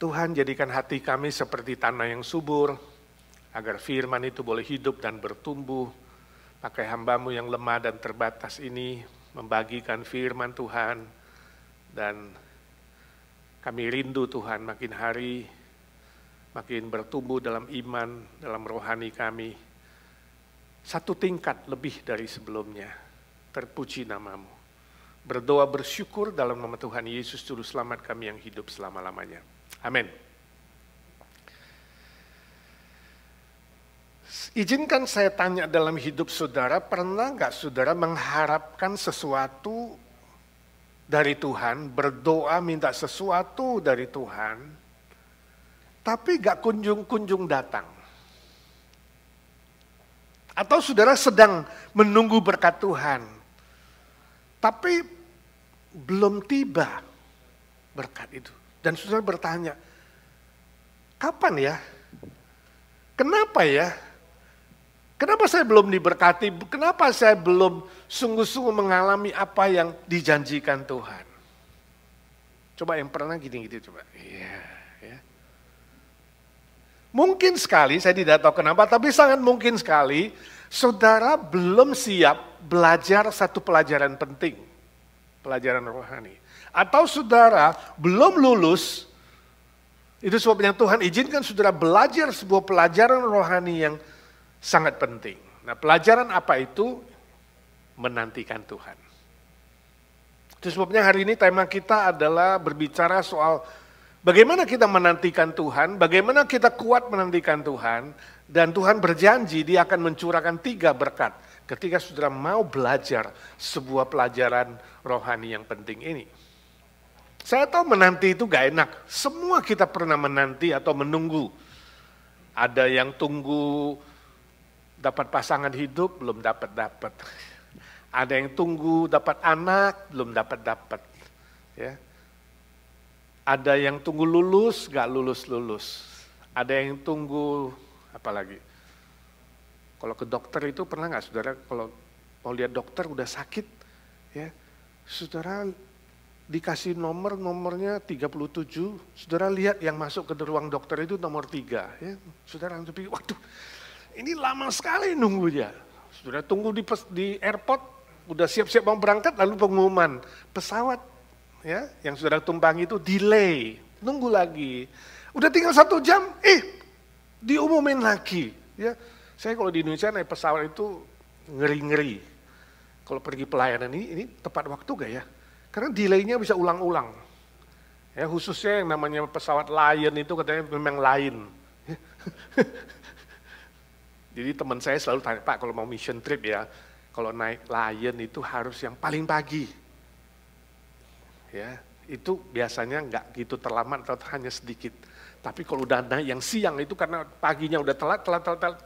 Tuhan, jadikan hati kami seperti tanah yang subur, agar firman itu boleh hidup dan bertumbuh. Pakai hamba-Mu yang lemah dan terbatas ini, membagikan firman Tuhan. Dan kami rindu Tuhan makin hari, makin bertumbuh dalam iman, dalam rohani kami. Satu tingkat lebih dari sebelumnya. Terpuji nama-Mu. Berdoa bersyukur dalam nama Tuhan Yesus Juru Selamat kami yang hidup selama-lamanya. Amin. Izinkan saya tanya dalam hidup saudara, pernah nggak saudara mengharapkan sesuatu dari Tuhan, berdoa minta sesuatu dari Tuhan, tapi nggak kunjung-kunjung datang? Atau saudara sedang menunggu berkat Tuhan, tapi belum tiba berkat itu. Dan saudara bertanya, kapan ya? Kenapa ya? Kenapa saya belum diberkati? Kenapa saya belum sungguh-sungguh mengalami apa yang dijanjikan Tuhan? Coba yang pernah gini-gini coba. Iya, ya. Mungkin sekali, saya tidak tahu kenapa, tapi sangat mungkin sekali, saudara belum siap belajar satu pelajaran penting. Pelajaran rohani. Atau saudara belum lulus, itu sebabnya Tuhan izinkan saudara belajar sebuah pelajaran rohani yang sangat penting. Nah, pelajaran apa itu? Menantikan Tuhan. Itu sebabnya hari ini tema kita adalah berbicara soal bagaimana kita menantikan Tuhan, bagaimana kita kuat menantikan Tuhan, dan Tuhan berjanji Dia akan mencurahkan 3 berkat ketika saudara mau belajar sebuah pelajaran rohani yang penting ini. Saya tahu menanti itu gak enak. Semua kita pernah menanti atau menunggu. Ada yang tunggu dapat pasangan hidup, belum dapat. Ada yang tunggu dapat anak, belum dapat. Ya. Ada yang tunggu lulus, gak lulus. Ada yang tunggu, apa lagi? Kalau ke dokter itu pernah gak saudara, kalau mau lihat dokter udah sakit, ya, saudara dikasih nomornya 37, saudara lihat yang masuk ke ruang dokter itu nomor 3. Ya. Saudara langsung pikir, waduh ini lama sekali nunggunya. Saudara tunggu di airport, udah siap-siap mau berangkat, lalu pengumuman pesawat ya yang saudara tumpangi itu delay, nunggu lagi. Udah tinggal 1 jam, diumumin lagi. Ya. Saya kalau di Indonesia naik pesawat itu ngeri-ngeri. Kalau pergi pelayanan ini tepat waktu gak ya? Karena delay-nya bisa ulang-ulang. Ya, khususnya yang namanya pesawat Lion itu katanya memang lain. Jadi teman saya selalu tanya, Pak kalau mau mission trip ya, kalau naik Lion itu harus yang paling pagi. Ya, itu biasanya nggak gitu terlambat atau hanya sedikit. Tapi kalau udah naik yang siang itu karena paginya udah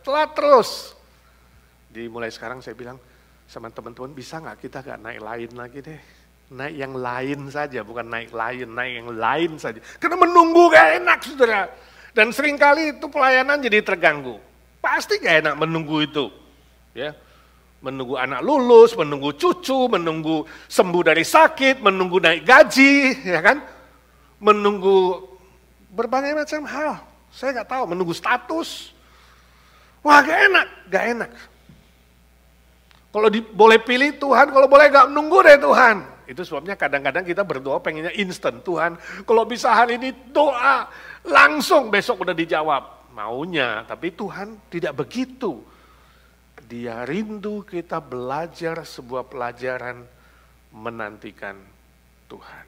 telat terus. Jadi mulai sekarang saya bilang sama teman-teman, bisa nggak kita nggak naik Lion lagi deh. Naik yang lain saja, bukan naik Lion, naik yang lain saja. Karena menunggu gak enak saudara. Dan seringkali itu pelayanan jadi terganggu. Pasti gak enak menunggu itu. Ya, menunggu anak lulus, menunggu cucu, menunggu sembuh dari sakit, menunggu naik gaji, ya kan? Menunggu berbagai macam hal. Saya gak tahu, menunggu status. Wah gak enak. Kalau boleh pilih Tuhan, kalau boleh gak menunggu deh Tuhan. Itu sebabnya kadang-kadang kita berdoa pengennya instan. Tuhan, kalau bisa hari ini doa, langsung besok udah dijawab. Maunya, tapi Tuhan tidak begitu. Dia rindu kita belajar sebuah pelajaran menantikan Tuhan.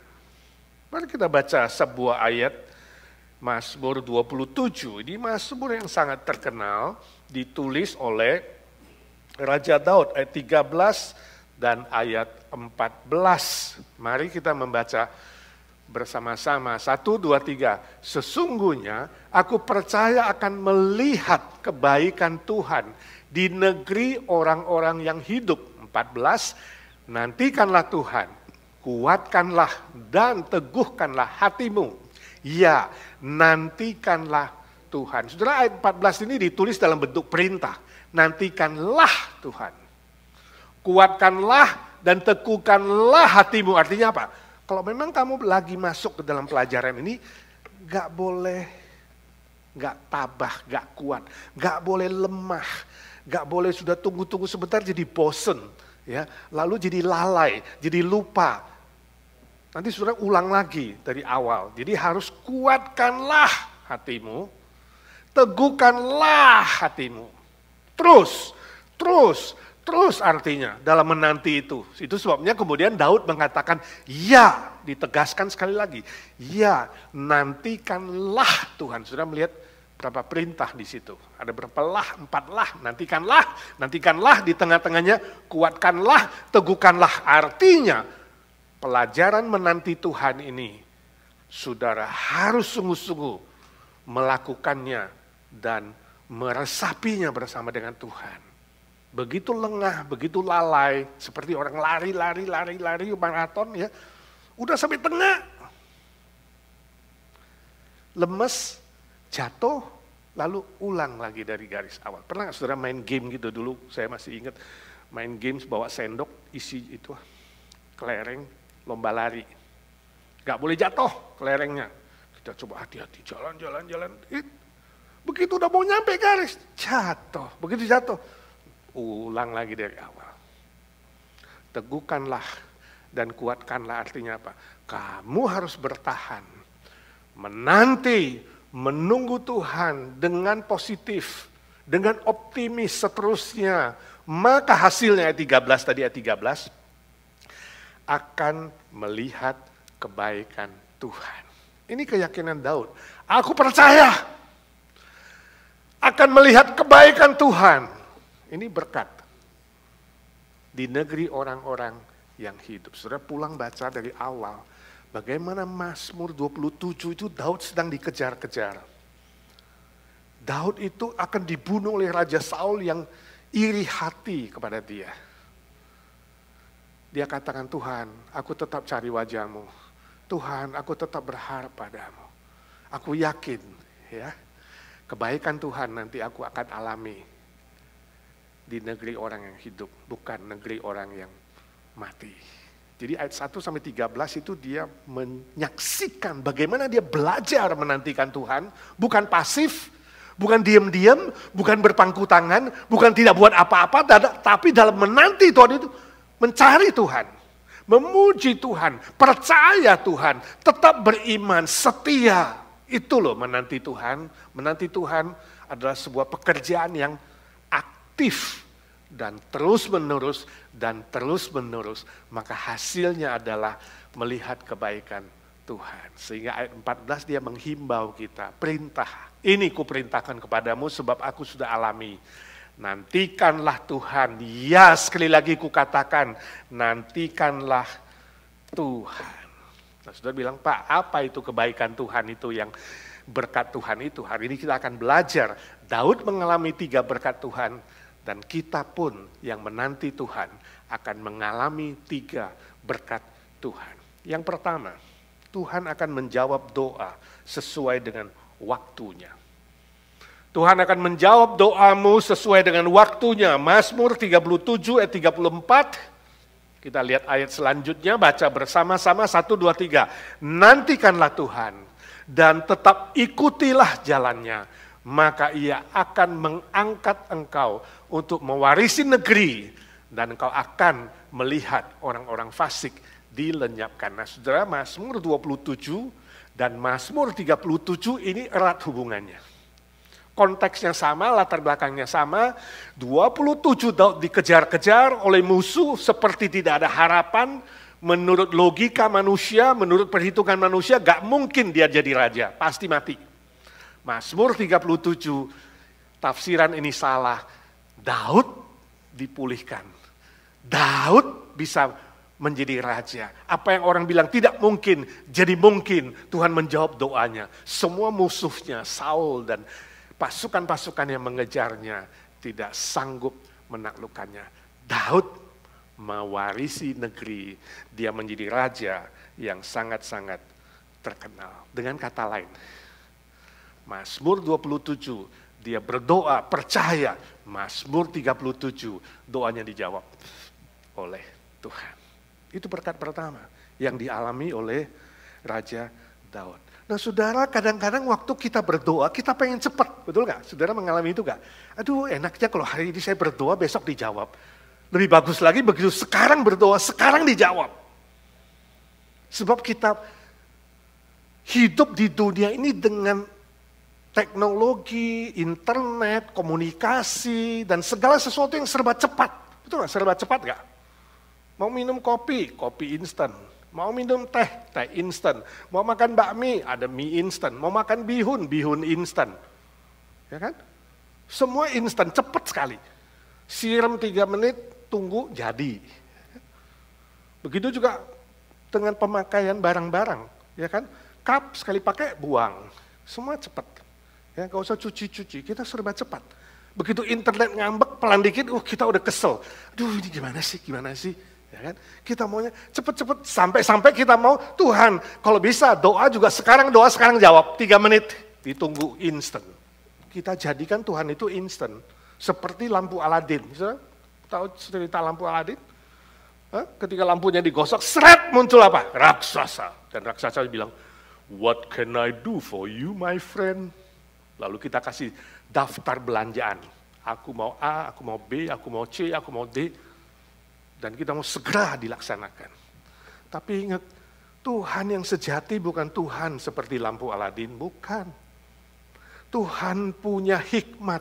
Mari kita baca sebuah ayat Mazmur 27. Ini Mazmur yang sangat terkenal, ditulis oleh Raja Daud ayat 13 dan ayat 14. Mari kita membaca bersama-sama. 1, 2, 3. Sesungguhnya aku percaya akan melihat kebaikan Tuhan di negeri orang-orang yang hidup. 14. Nantikanlah Tuhan, kuatkanlah dan teguhkanlah hatimu. Ya, nantikanlah Tuhan. Saudara, ayat 14 ini ditulis dalam bentuk perintah. Nantikanlah Tuhan. Kuatkanlah dan teguhkanlah hatimu. Artinya apa? Kalau memang kamu lagi masuk ke dalam pelajaran ini, Gak boleh gak tabah, gak kuat, gak boleh lemah, gak boleh sudah tunggu-tunggu sebentar jadi bosen, ya, lalu jadi lalai, jadi lupa. Nanti saudara ulang lagi dari awal. Jadi harus kuatkanlah hatimu, teguhkanlah hatimu. Terus artinya dalam menanti itu. Itu sebabnya kemudian Daud mengatakan, ya, ditegaskan sekali lagi. Ya, nantikanlah Tuhan. Sudah melihat berapa perintah di situ. Ada berapa lah, 4 lah, nantikanlah di tengah-tengahnya, kuatkanlah, teguhkanlah. Artinya, pelajaran menanti Tuhan ini, saudara harus sungguh-sungguh melakukannya dan meresapinya bersama dengan Tuhan. Begitu lengah, begitu lalai, seperti orang lari maraton, ya, udah sampai tengah, lemes, jatuh, lalu ulang lagi dari garis awal. Pernah nggak saudara main game gitu dulu? Saya masih ingat main games bawa sendok, isi itu kelereng, lomba lari. Gak boleh jatuh kelerengnya. Kita coba hati-hati, jalan. Begitu udah mau nyampe garis, jatuh. Begitu jatuh, ulang lagi dari awal. Teguhkanlah dan kuatkanlah, artinya apa? Kamu harus bertahan, menanti, menunggu Tuhan dengan positif, dengan optimis seterusnya. Maka hasilnya ayat 13 tadi, ayat 13, akan melihat kebaikan Tuhan. Ini keyakinan Daud. Aku percaya akan melihat kebaikan Tuhan. Ini berkat di negeri orang-orang yang hidup. Saudara pulang baca dari awal, bagaimana Mazmur 27 itu Daud sedang dikejar-kejar. Daud itu akan dibunuh oleh Raja Saul yang iri hati kepada dia. Dia katakan, Tuhan, aku tetap cari wajah-Mu. Tuhan, aku tetap berharap padamu. Aku yakin, ya, kebaikan Tuhan nanti aku akan alami di negeri orang yang hidup, bukan negeri orang yang mati. Jadi ayat 1-13 itu dia menyaksikan bagaimana dia belajar menantikan Tuhan, bukan pasif, bukan diam-diam, bukan berpangku tangan, bukan tidak buat apa-apa, tapi dalam menanti Tuhan itu mencari Tuhan, memuji Tuhan, percaya Tuhan, tetap beriman, setia. Itu loh menanti Tuhan. Menanti Tuhan adalah sebuah pekerjaan yang aktif dan terus-menerus maka hasilnya adalah melihat kebaikan Tuhan. Sehingga ayat 14 dia menghimbau kita, perintah, ini kuperintahkan kepadamu sebab aku sudah alami. Nantikanlah Tuhan. Ya, sekali lagi kukatakan, nantikanlah Tuhan. Nah, saudara bilang, Pak, apa itu kebaikan Tuhan itu, yang berkat Tuhan itu? Hari ini kita akan belajar. Daud mengalami 3 berkat Tuhan, dan kita pun yang menanti Tuhan akan mengalami 3 berkat Tuhan. Yang pertama, Tuhan akan menjawab doa sesuai dengan waktunya. Tuhan akan menjawab doamu sesuai dengan waktunya. Mazmur 37 ayat 34. Kita lihat ayat selanjutnya, baca bersama-sama 1, 2, 3. Nantikanlah Tuhan dan tetap ikutilah jalannya, maka ia akan mengangkat engkau untuk mewarisi negeri dan engkau akan melihat orang-orang fasik dilenyapkan. Nah, saudara, Mazmur 27 dan Mazmur 37 ini erat hubungannya. Konteksnya sama, latar belakangnya sama. 27 Daud dikejar-kejar oleh musuh seperti tidak ada harapan. Menurut logika manusia, menurut perhitungan manusia, gak mungkin dia jadi raja, pasti mati. Mazmur 37, tafsiran ini salah. Daud dipulihkan. Daud bisa menjadi raja. Apa yang orang bilang tidak mungkin, jadi mungkin. Tuhan menjawab doanya. Semua musuhnya, Saul dan pasukan-pasukan yang mengejarnya tidak sanggup menaklukkannya. Daud mewarisi negeri, dia menjadi raja yang sangat-sangat terkenal. Dengan kata lain, Mazmur 27, dia berdoa, percaya. Mazmur 37, doanya dijawab oleh Tuhan. Itu berkat pertama yang dialami oleh Raja Daud. Nah saudara, kadang-kadang waktu kita berdoa, kita pengen cepat, betul nggak? Saudara mengalami itu nggak? Aduh enaknya kalau hari ini saya berdoa, besok dijawab. Lebih bagus lagi begitu sekarang berdoa, sekarang dijawab. Sebab kita hidup di dunia ini dengan teknologi, internet, komunikasi, dan segala sesuatu yang serba cepat. Betul nggak? Serba cepat nggak? Mau minum kopi, kopi instan. Mau minum teh, teh instan. Mau makan bakmi, ada mie instan. Mau makan bihun, bihun instan. Ya kan? Semua instan, cepat sekali. Siram 3 menit, tunggu, jadi. Begitu juga dengan pemakaian barang-barang. Ya kan? Cup sekali pakai, buang. Semua cepat. Ya, gak usah cuci-cuci, kita serba cepat. Begitu internet ngambek, pelan dikit, kita udah kesel. Aduh ini gimana sih? Ya kan? Kita maunya cepet-cepet, sampai kita mau, Tuhan kalau bisa doa juga sekarang jawab, 3 menit, ditunggu instan. Kita jadikan Tuhan itu instan, seperti lampu Aladin. Tahu cerita lampu Aladin? Ketika lampunya digosok, seret muncul apa? Raksasa. Dan raksasa bilang, what can I do for you my friend? Lalu kita kasih daftar belanjaan. Aku mau A, aku mau B, aku mau C, aku mau D. Dan kita mau segera dilaksanakan. Tapi ingat, Tuhan yang sejati bukan Tuhan seperti lampu Aladin, bukan. Tuhan punya hikmat,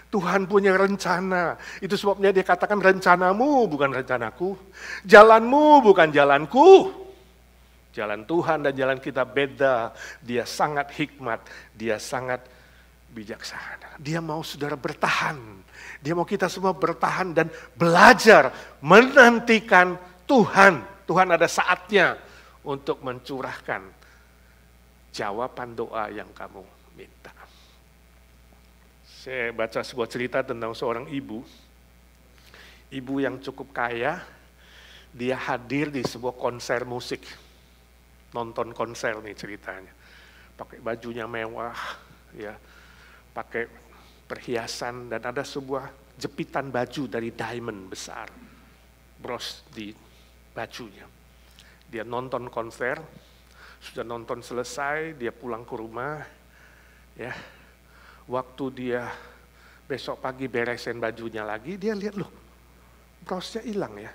Tuhan punya rencana. Itu sebabnya dia katakan rencanamu bukan rencanaku, jalanmu bukan jalanku. Jalan Tuhan dan jalan kita beda, dia sangat hikmat, dia sangat bijaksana. Dia mau saudara bertahan. Dia mau kita semua bertahan dan belajar menantikan Tuhan. Tuhan ada saatnya untuk mencurahkan jawaban doa yang kamu minta. Saya baca sebuah cerita tentang seorang ibu. Ibu yang cukup kaya, dia hadir di sebuah konser musik. Nonton konser nih ceritanya. Pakai bajunya mewah, ya. Pakai perhiasan dan ada sebuah jepitan baju dari diamond besar, bros di bajunya. Dia nonton konser, sudah nonton selesai, dia pulang ke rumah, ya. Waktu dia besok pagi beresin bajunya lagi, dia lihat loh, brosnya hilang ya.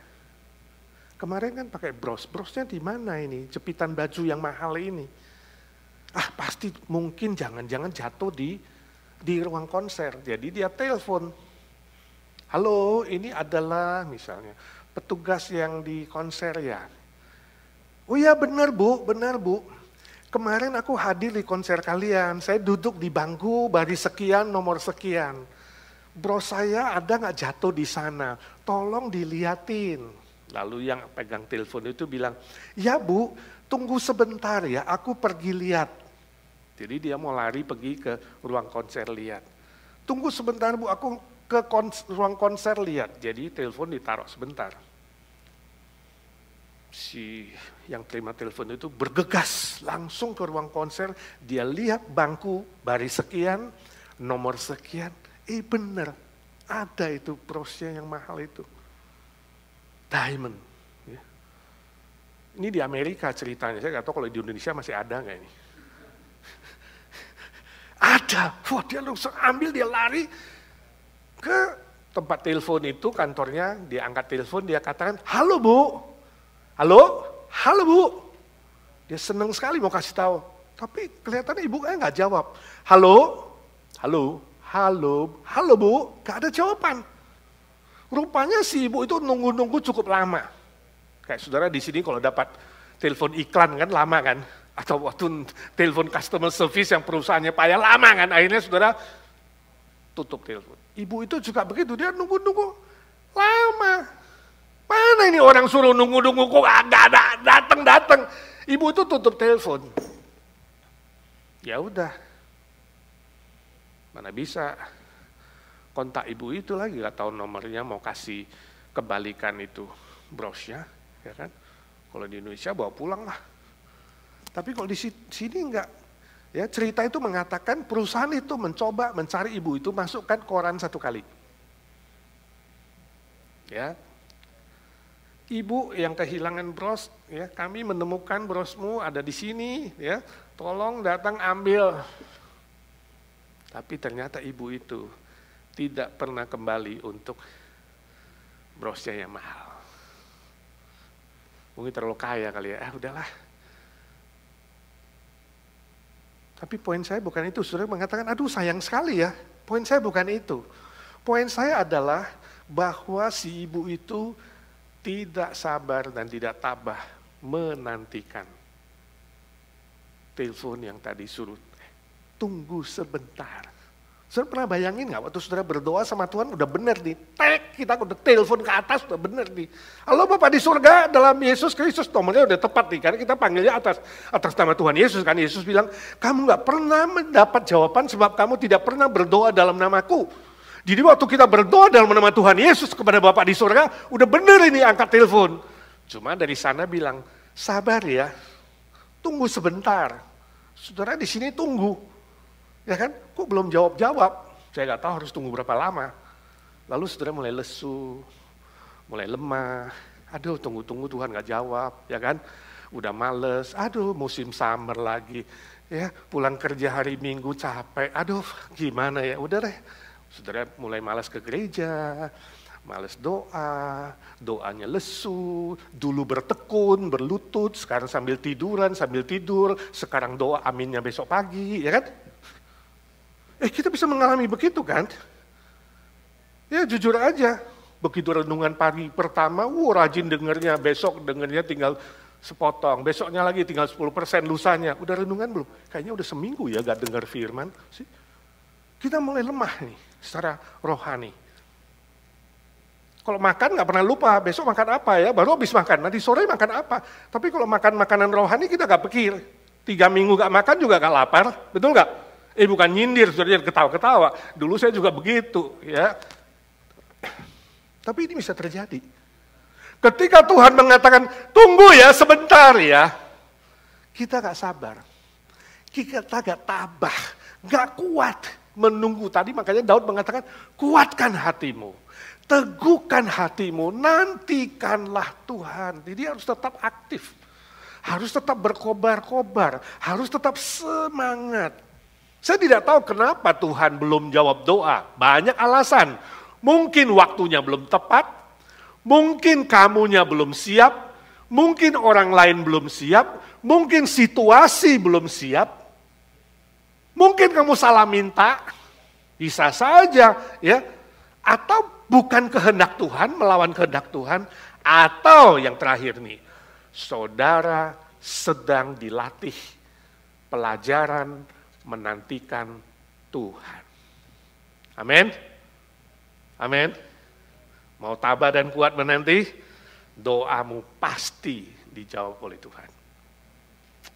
Kemarin kan pakai brosnya di mana ini? Jepitan baju yang mahal ini. Pasti mungkin jangan-jangan jatuh di ruang konser. Jadi dia telepon. Halo, ini adalah misalnya petugas yang di konser ya. Oh ya benar bu. Kemarin aku hadir di konser kalian. Saya duduk di bangku baris sekian, nomor sekian. Bros saya ada nggak jatuh di sana? Tolong diliatin. Lalu yang pegang telepon itu bilang, ya bu, tunggu sebentar ya, aku pergi lihat. Jadi dia mau lari pergi ke ruang konser lihat. Tunggu sebentar bu, aku ke ruang konser lihat. Jadi telepon ditaruh sebentar. Si yang terima telepon itu bergegas langsung ke ruang konser. Dia lihat bangku baris sekian, nomor sekian. Bener, ada itu brosnya yang mahal itu. Diamond. Ya. Ini di Amerika ceritanya, saya nggak tahu kalau di Indonesia masih ada nggak ini. Ada, wah dia langsung ambil, dia lari ke tempat telepon itu, kantornya, dia angkat telepon, dia katakan, halo bu, halo bu. Dia senang sekali mau kasih tahu, tapi kelihatannya ibunya nggak jawab. Halo bu, nggak ada jawaban. Rupanya si ibu itu nunggu-nunggu cukup lama. Kayak saudara di sini kalau dapat telepon iklan kan lama kan? Atau waktu telepon customer service yang perusahaannya payah lama kan? Akhirnya saudara tutup telepon. Ibu itu juga begitu, dia nunggu-nunggu lama. Mana ini orang suruh nunggu-nunggu kok nggak datang. Ibu itu tutup telepon. Ya udah, mana bisa kontak ibu itu lagi, gak tahu nomornya, mau kasih kebalikan itu brosnya, ya kan? Kalau di Indonesia bawa pulang lah. Tapi kalau di sini enggak. Ya, cerita itu mengatakan perusahaan itu mencoba mencari ibu itu, masukkan koran 1 kali. Ya. Ibu yang kehilangan bros, ya, kami menemukan brosmu ada di sini, ya, tolong datang ambil. Tapi ternyata ibu itu tidak pernah kembali untuk brosnya yang mahal. Mungkin terlalu kaya kali ya, udahlah. Tapi poin saya bukan itu, saudara mengatakan, aduh sayang sekali ya. Poin saya bukan itu. Poin saya adalah bahwa si ibu itu tidak sabar dan tidak tabah menantikan telepon yang tadi suruh tunggu sebentar. Saudara pernah bayangin nggak waktu saudara berdoa sama Tuhan udah bener nih, kita udah telepon ke atas udah bener nih. Halo Bapak di surga dalam Yesus Kristus, nomornya udah tepat nih karena kita panggilnya atas nama Tuhan Yesus kan. Yesus bilang kamu nggak pernah mendapat jawaban sebab kamu tidak pernah berdoa dalam namaku. Jadi waktu kita berdoa dalam nama Tuhan Yesus kepada Bapak di surga, udah bener ini angkat telepon. Cuma dari sana bilang, sabar ya, tunggu sebentar. Saudara di sini tunggu, ya kan? Kok belum jawab-jawab? Saya nggak tahu harus tunggu berapa lama. Lalu saudara mulai lesu, mulai lemah. Aduh tunggu-tunggu Tuhan nggak jawab, ya kan? Udah males, aduh musim summer lagi. Ya pulang kerja hari Minggu capek, aduh gimana ya, udah deh. Saudara mulai malas ke gereja, malas doa, doanya lesu, dulu bertekun, berlutut, sekarang sambil tidur, sekarang doa aminnya besok pagi, ya kan? Kita bisa mengalami begitu kan? Ya jujur aja, begitu renungan pagi pertama, rajin dengernya, besok dengernya tinggal sepotong, besoknya lagi tinggal 10%, lusanya, udah renungan belum? Kayaknya udah seminggu ya gak dengar firman sih. Kita mulai lemah nih secara rohani. Kalau makan nggak pernah lupa, besok makan apa ya, baru habis makan, nanti sore makan apa. Tapi kalau makan makanan rohani kita nggak pikir. 3 minggu nggak makan juga nggak lapar, betul nggak? Bukan nyindir, saudara ketawa-ketawa. Dulu saya juga begitu, ya. Tapi ini bisa terjadi. Ketika Tuhan mengatakan, tunggu ya sebentar ya, kita nggak sabar. Kita nggak tabah, nggak kuat menunggu. Tadi makanya Daud mengatakan, kuatkan hatimu, teguhkan hatimu, nantikanlah Tuhan. Jadi harus tetap aktif, harus tetap berkobar-kobar, harus tetap semangat. Saya tidak tahu kenapa Tuhan belum jawab doa, banyak alasan. Mungkin waktunya belum tepat, mungkin kamunya belum siap, mungkin orang lain belum siap, mungkin situasi belum siap. Mungkin kamu salah minta, bisa saja ya. Atau bukan kehendak Tuhan, melawan kehendak Tuhan. Atau yang terakhir nih, saudara sedang dilatih pelajaran menantikan Tuhan. Amin. Amin. Mau tabah dan kuat menanti, doamu pasti dijawab oleh Tuhan.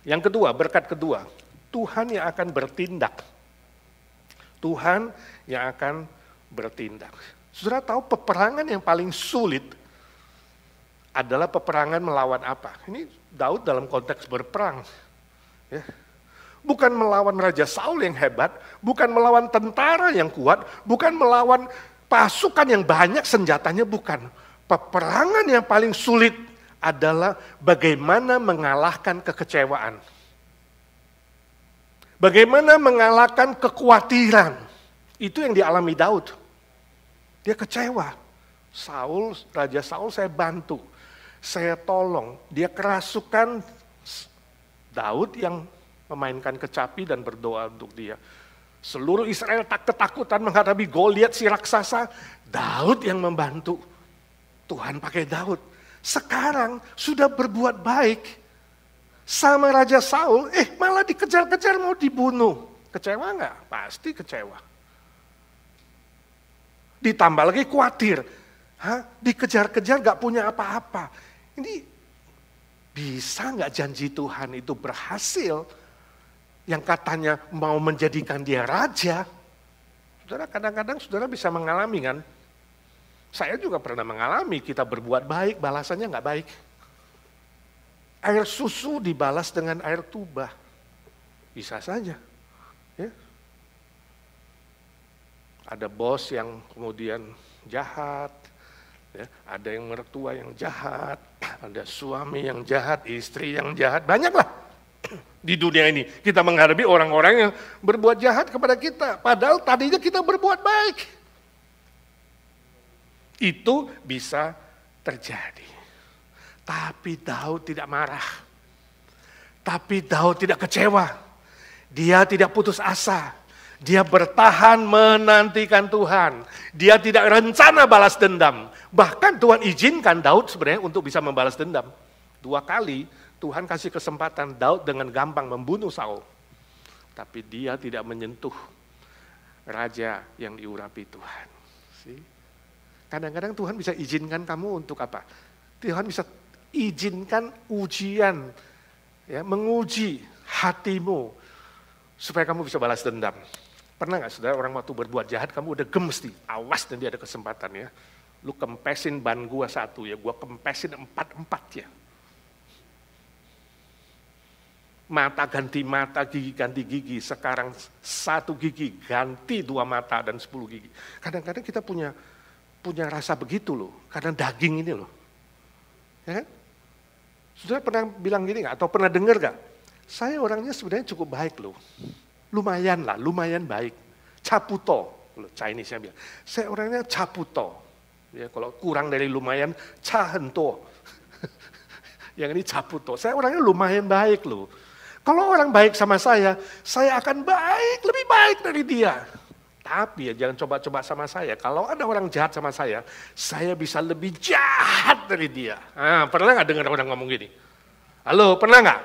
Yang kedua, berkat kedua, Tuhan yang akan bertindak. Tuhan yang akan bertindak. Saudara tahu peperangan yang paling sulit adalah peperangan melawan apa? Ini Daud dalam konteks berperang. Ya. Bukan melawan Raja Saul yang hebat, bukan melawan tentara yang kuat, bukan melawan pasukan yang banyak senjatanya, bukan. Peperangan yang paling sulit adalah bagaimana mengalahkan kekecewaan. Bagaimana mengalahkan kekhawatiran. Itu yang dialami Daud. Dia kecewa. Raja Saul saya bantu. Saya tolong. Dia kerasukan Daud yang memainkan kecapi dan berdoa untuk dia. Seluruh Israel tak ketakutan menghadapi Goliat si raksasa. Daud yang membantu. Tuhan pakai Daud. Sekarang sudah berbuat baik sama Raja Saul, malah dikejar-kejar mau dibunuh. Kecewa nggak? Pasti kecewa. Ditambah lagi khawatir. Dikejar-kejar nggak punya apa-apa. Ini bisa nggak janji Tuhan itu berhasil? Yang katanya mau menjadikan dia raja. Saudara, kadang-kadang saudara bisa mengalami kan? Saya juga pernah mengalami, kita berbuat baik, balasannya nggak baik. Air susu dibalas dengan air tuba. Bisa saja. Ya. Ada bos yang kemudian jahat, Ya, ada yang mertua yang jahat, ada suami yang jahat, istri yang jahat, banyaklah di dunia ini. Kita menghadapi orang-orang yang berbuat jahat kepada kita, padahal tadinya kita berbuat baik. Itu bisa terjadi. Tapi Daud tidak marah. Tapi Daud tidak kecewa. Dia tidak putus asa. Dia bertahan menantikan Tuhan. Dia tidak rencana balas dendam. Bahkan Tuhan izinkan Daud sebenarnya untuk bisa membalas dendam. 2 kali Tuhan kasih kesempatan Daud dengan gampang membunuh Saul. Tapi dia tidak menyentuh raja yang diurapi Tuhan. Kadang-kadang Tuhan bisa izinkan kamu untuk apa? Tuhan bisa izinkan ujian, ya, menguji hatimu supaya kamu bisa balas dendam. Pernah nggak saudara orang waktu berbuat jahat kamu udah gemes nih, awas nanti ada kesempatan ya. Lu kempesin ban gua 1 ya, gua kempesin 4 ya. Mata ganti mata, gigi ganti gigi, sekarang 1 gigi ganti 2 mata dan 10 gigi. Kadang-kadang kita punya rasa begitu loh, karena daging ini loh. Ya kan? Saudara pernah bilang gini nggak, atau pernah dengar nggak? Saya orangnya sebenarnya cukup baik loh. Lumayan lah, lumayan baik. Caputo, kalau Chinese-nya bilang. Saya orangnya caputo. Ya, kalau kurang dari lumayan, cahento. Yang ini caputo. Saya orangnya lumayan baik loh. Kalau orang baik sama saya akan baik, lebih baik dari dia. Tapi ya jangan coba-coba sama saya. Kalau ada orang jahat sama saya bisa lebih jahat dari dia. Pernah nggak dengar orang ngomong gini? Halo, pernah nggak?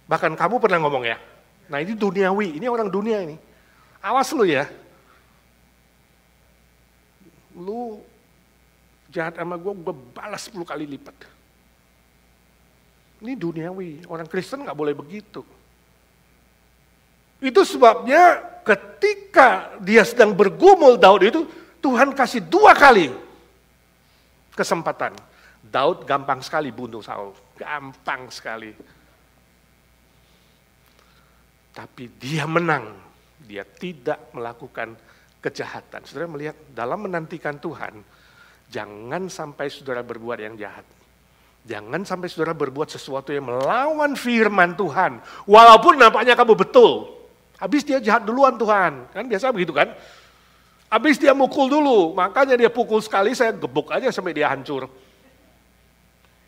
Bahkan kamu pernah ngomong ya? Nah ini duniawi, ini orang dunia ini. Awas lu ya. Lu jahat sama gue balas 10 kali lipat. Ini duniawi, orang Kristen nggak boleh begitu. Itu sebabnya ketika dia sedang bergumul Daud itu, Tuhan kasih 2 kali kesempatan. Daud gampang sekali bunuh Saul, gampang sekali. Tapi dia menang, dia tidak melakukan kejahatan. Saudara melihat dalam menantikan Tuhan, jangan sampai saudara berbuat yang jahat. Jangan sampai saudara berbuat sesuatu yang melawan firman Tuhan. Walaupun nampaknya kamu betul. Habis dia jahat duluan Tuhan. Kan biasa begitu kan. Habis dia mukul dulu. Makanya dia pukul sekali saya gebuk aja sampai dia hancur.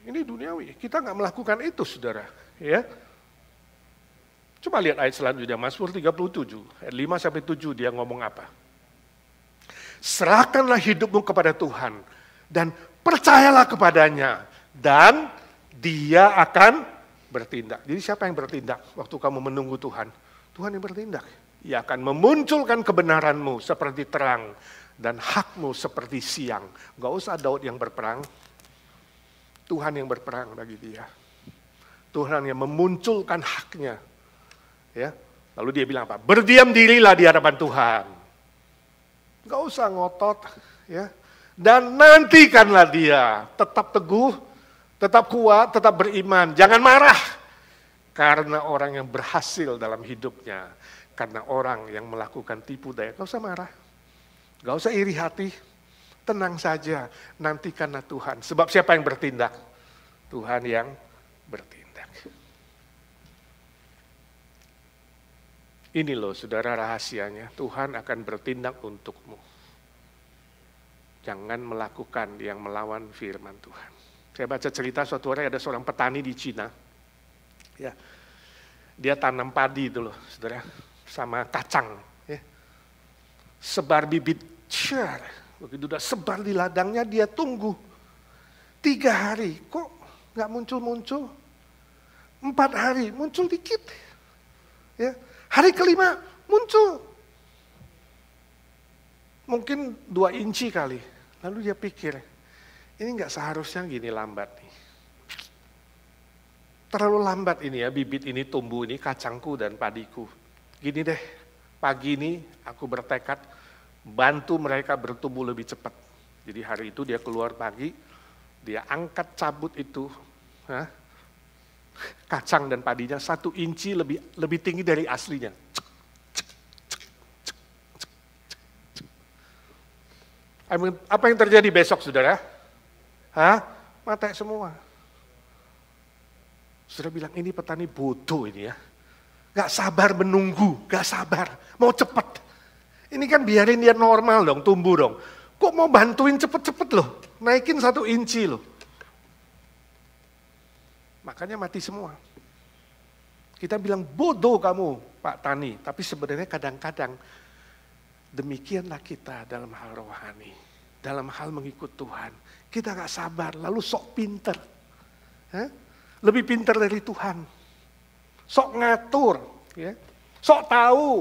Ini duniawi. Kita nggak melakukan itu saudara. Ya. Coba lihat ayat selanjutnya. Mazmur 37. Ayat 5-7 dia ngomong apa. Serahkanlah hidupmu kepada Tuhan. Dan percayalah kepadanya. Dan dia akan bertindak. Jadi siapa yang bertindak waktu kamu menunggu Tuhan? Tuhan yang bertindak. Ia akan memunculkan kebenaranmu seperti terang dan hakmu seperti siang. Gak usah Daud yang berperang. Tuhan yang berperang bagi dia. Tuhan yang memunculkan haknya. Ya. Lalu dia bilang apa? Berdiam dirilah di hadapan Tuhan. Gak usah ngotot. Ya. Dan nantikanlah dia. Tetap teguh, tetap kuat, tetap beriman. Jangan marah. Karena orang yang berhasil dalam hidupnya. Karena orang yang melakukan tipu daya. Gak usah marah. Gak usah iri hati. Tenang saja. Nantikanlah Tuhan. Sebab siapa yang bertindak? Tuhan yang bertindak. Ini loh saudara rahasianya. Tuhan akan bertindak untukmu. Jangan melakukan yang melawan firman Tuhan. Saya baca cerita suatu hari ada seorang petani di Cina. Ya, dia tanam padi itu loh, saudara, sama kacang. Ya. Sebar bibit, begitu udah sebar di ladangnya dia tunggu 3 hari, kok nggak muncul-muncul? 4 hari muncul dikit. Ya, hari kelima muncul, mungkin 2 inci kali. Lalu dia pikir, ini nggak seharusnya gini lambat nih. Terlalu lambat ini ya, bibit ini tumbuh ini, kacangku dan padiku. Gini deh, pagi ini aku bertekad bantu mereka bertumbuh lebih cepat. Jadi hari itu dia keluar pagi, dia angkat cabut itu, kacang dan padinya 1 inci lebih tinggi dari aslinya. Apa yang terjadi besok, saudara? Mati semua. Saudara bilang, ini petani bodoh ini ya. Gak sabar menunggu, gak sabar. Mau cepat. Ini kan biarin dia normal dong, tumbuh dong. Kok mau bantuin cepet-cepet loh. Naikin 1 inci loh. Makanya mati semua. Kita bilang, bodoh kamu Pak Tani. Tapi sebenarnya kadang-kadang demikianlah kita dalam hal rohani. Dalam hal mengikut Tuhan. Kita gak sabar, lalu sok pinter. Lebih pinter dari Tuhan. Sok ngatur. Ya. Sok tahu.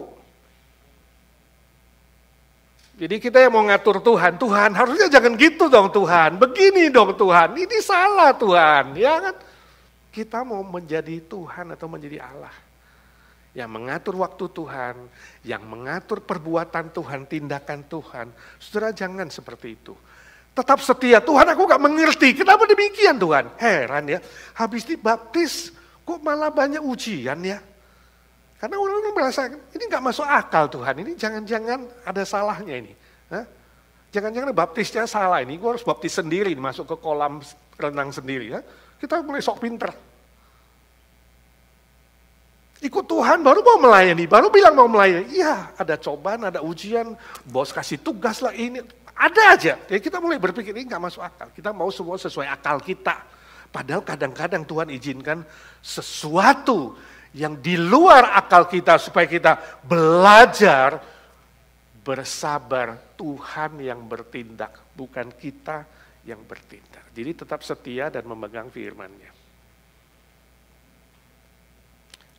Jadi kita yang mau ngatur Tuhan. Tuhan harusnya jangan gitu dong Tuhan. Begini dong Tuhan. Ini salah Tuhan. Ya kan? Kita mau menjadi Tuhan atau menjadi Allah. Yang mengatur waktu Tuhan. Yang mengatur perbuatan Tuhan. Tindakan Tuhan. Saudara jangan seperti itu. Tetap setia. Tuhan aku gak mengerti. Kenapa demikian Tuhan? Heran ya. Habis dibaptis kok malah banyak ujian ya. Karena orang-orang merasa ini gak masuk akal Tuhan. Ini jangan-jangan ada salahnya ini. Jangan-jangan baptisnya salah ini. Gue harus baptis sendiri. Masuk ke kolam renang sendiri. Kita mulai sok pinter. Ikut Tuhan baru mau melayani. Baru bilang mau melayani. Iya ada cobaan, ada ujian. Bos kasih tugas lah ini. Ada aja. Jadi kita mulai berpikir ini gak masuk akal. Kita mau semua sesuai akal kita. Padahal kadang-kadang Tuhan izinkan sesuatu yang di luar akal kita. Supaya kita belajar bersabar. Tuhan yang bertindak. Bukan kita yang bertindak. Jadi tetap setia dan memegang firman-Nya.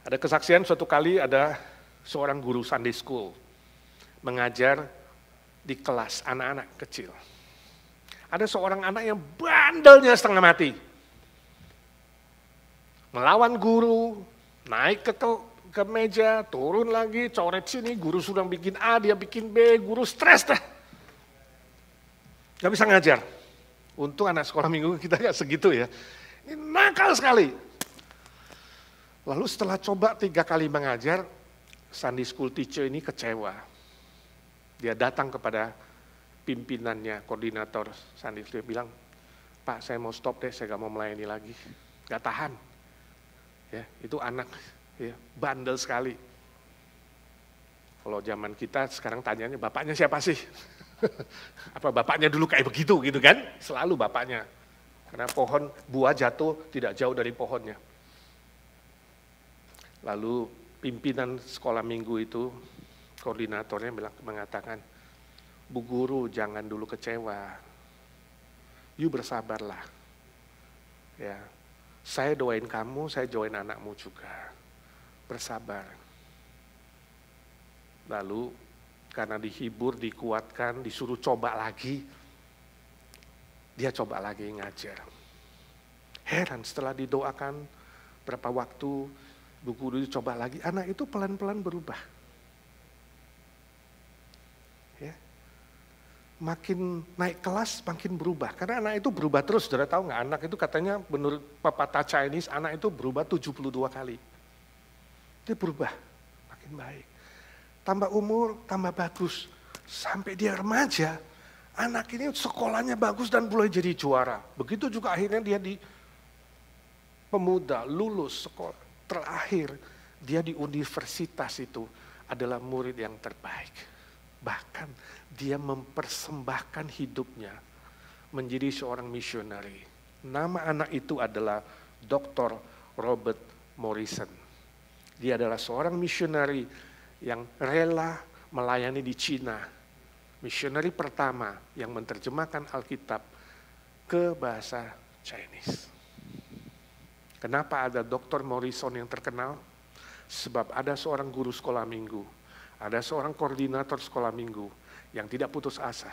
Ada kesaksian suatu kali ada seorang guru Sunday School. Mengajar di kelas anak-anak kecil. Ada seorang anak yang bandelnya setengah mati. Melawan guru, naik ke meja, turun lagi, coret sini, guru sudah bikin A, dia bikin B, guru stres dah. Gak bisa ngajar. Untung anak sekolah minggu kita gak segitu ya. Ini nakal sekali. Lalu setelah coba 3 kali mengajar, Sunday School teacher ini kecewa. Dia datang kepada pimpinannya, koordinator Sunday School, dia bilang, Pak saya mau stop deh, saya gak mau melayani lagi. Gak tahan. Ya, itu anak ya, bandel sekali. Kalau zaman kita sekarang tanyanya, bapaknya siapa sih? Apa bapaknya dulu kayak begitu gitu kan? Selalu bapaknya. Karena pohon buah jatuh tidak jauh dari pohonnya. Lalu pimpinan sekolah minggu itu, koordinatornya mengatakan, Bu guru jangan dulu kecewa. You bersabarlah. Ya, saya doain kamu, saya doain anakmu juga. Bersabar. Lalu karena dihibur, dikuatkan, disuruh coba lagi, dia coba lagi ngajar. Heran setelah didoakan berapa waktu, Bu guru coba lagi, anak itu pelan-pelan berubah. Ya. Makin naik kelas, makin berubah. Karena anak itu berubah terus, saudara tahu nggak? Anak itu katanya menurut pepatah Chinese, anak itu berubah 72 kali. Dia berubah, makin baik. Tambah umur, tambah bagus. Sampai dia remaja, anak ini sekolahnya bagus dan mulai jadi juara. Begitu juga akhirnya dia di pemuda, lulus sekolah. Terakhir, dia di universitas itu adalah murid yang terbaik. Bahkan dia mempersembahkan hidupnya menjadi seorang misionari. Nama anak itu adalah Dr. Robert Morrison. Dia adalah seorang misionari yang rela melayani di Cina. Misionari pertama yang menerjemahkan Alkitab ke bahasa Chinese. Kenapa ada Dr. Morrison yang terkenal? Sebab ada seorang guru sekolah minggu, ada seorang koordinator sekolah minggu yang tidak putus asa.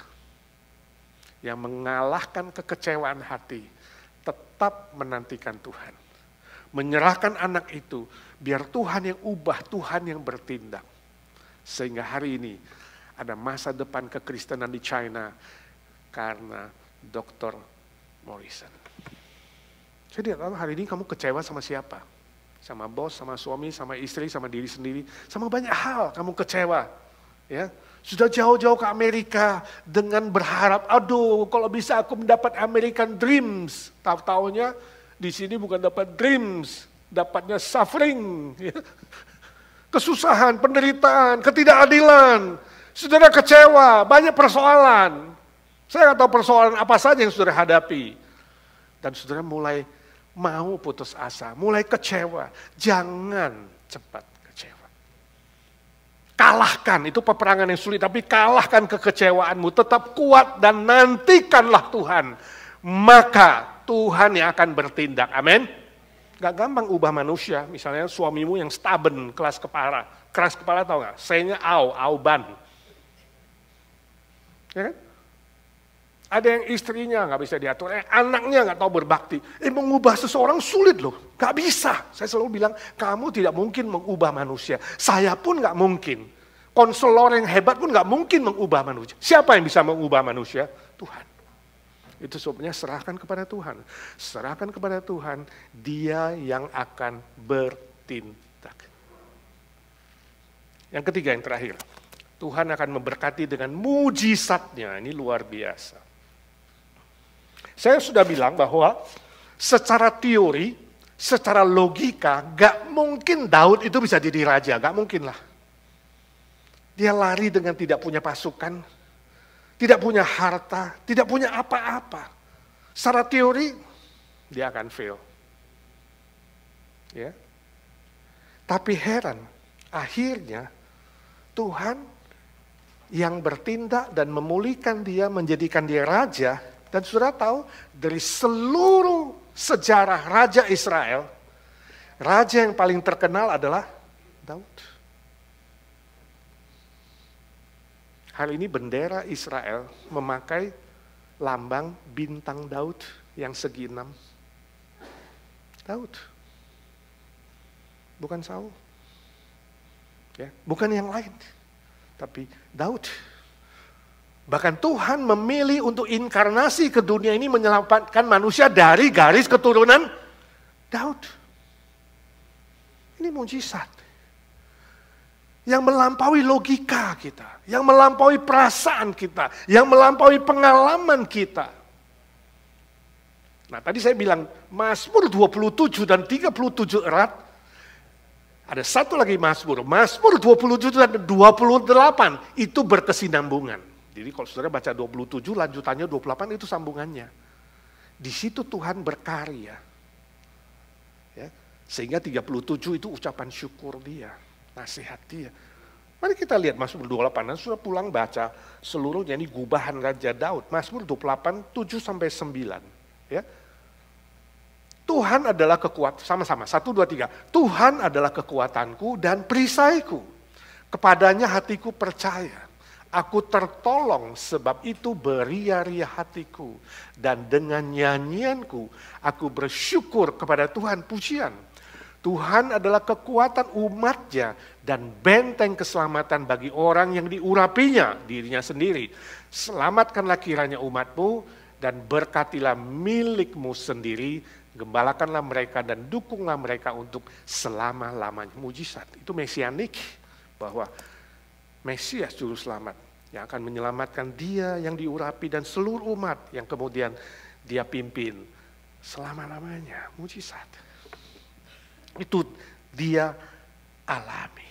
Yang mengalahkan kekecewaan hati, tetap menantikan Tuhan. Menyerahkan anak itu, biar Tuhan yang ubah, Tuhan yang bertindak. Sehingga hari ini ada masa depan kekristenan di China karena Dr. Morrison. Jadi hari ini kamu kecewa sama siapa? Sama bos, sama suami, sama istri, sama diri sendiri. Sama banyak hal kamu kecewa. Ya, sudah jauh-jauh ke Amerika dengan berharap, aduh kalau bisa aku mendapat American Dreams. Tahu-taunya di sini bukan dapat dreams, dapatnya suffering. Ya. Kesusahan, penderitaan, ketidakadilan. Saudara kecewa, banyak persoalan. Saya nggak tahu persoalan apa saja yang saudara hadapi. Dan saudara mulai mau putus asa, mulai kecewa. Jangan cepat kecewa. Kalahkan, itu peperangan yang sulit, tapi kalahkan kekecewaanmu. Tetap kuat dan nantikanlah Tuhan. Maka Tuhan yang akan bertindak. Amin. Gak gampang ubah manusia. Misalnya suamimu yang stubborn, keras kepala. Keras kepala tahu gak? Saya-nya auban. Ya kan? Ada yang istrinya nggak bisa diatur, anaknya nggak tahu berbakti. Mengubah seseorang sulit loh, nggak bisa. Saya selalu bilang, kamu tidak mungkin mengubah manusia. Saya pun nggak mungkin. Konselor yang hebat pun nggak mungkin mengubah manusia. Siapa yang bisa mengubah manusia? Tuhan. Itu sebabnya serahkan kepada Tuhan. Serahkan kepada Tuhan, Dia yang akan bertindak. Yang ketiga, yang terakhir. Tuhan akan memberkati dengan mujizatnya. Ini luar biasa. Saya sudah bilang bahwa secara teori, secara logika, gak mungkin Daud itu bisa jadi raja, gak mungkin lah. Dia lari dengan tidak punya pasukan, tidak punya harta, tidak punya apa-apa. Secara teori, dia akan fail. Ya. Tapi heran, akhirnya Tuhan yang bertindak dan memulihkan dia, menjadikan dia raja. Dan saudara tahu, dari seluruh sejarah Raja Israel, raja yang paling terkenal adalah Daud. Hari ini bendera Israel memakai lambang bintang Daud yang segi 6. Daud. Bukan Saul. Ya, bukan yang lain. Tapi Daud. Bahkan Tuhan memilih untuk inkarnasi ke dunia ini menyelamatkan manusia dari garis keturunan Daud. Ini mujizat. Yang melampaui logika kita, yang melampaui perasaan kita, yang melampaui pengalaman kita. Nah tadi saya bilang Mazmur 27 dan 37 erat. Ada satu lagi Mazmur 27 dan 28 itu berkesinambungan. Jadi kalau saudara baca 27, lanjutannya 28 itu sambungannya. Di situ Tuhan berkarya. Ya, sehingga 37 itu ucapan syukur dia, nasihat dia. Mari kita lihat Mazmur 28, dan sudah pulang baca seluruhnya, ini gubahan Raja Daud. Mazmur 28, 7-9. Ya. Tuhan adalah kekuatan, sama-sama, 1, 2, 3. Tuhan adalah kekuatanku dan perisaiku. Kepadanya hatiku percaya. Aku tertolong sebab itu beria-ria hatiku. Dan dengan nyanyianku aku bersyukur kepada Tuhan pujian. Tuhan adalah kekuatan umatnya dan benteng keselamatan bagi orang yang diurapinya dirinya sendiri. Selamatkanlah kiranya umatmu dan berkatilah milikmu sendiri. Gembalakanlah mereka dan dukunglah mereka untuk selama-lamanya. Mujizat, itu mesianik bahwa Mesias juru selamat yang akan menyelamatkan dia yang diurapi dan seluruh umat yang kemudian dia pimpin selama-lamanya. Mujizat. Itu dia alami.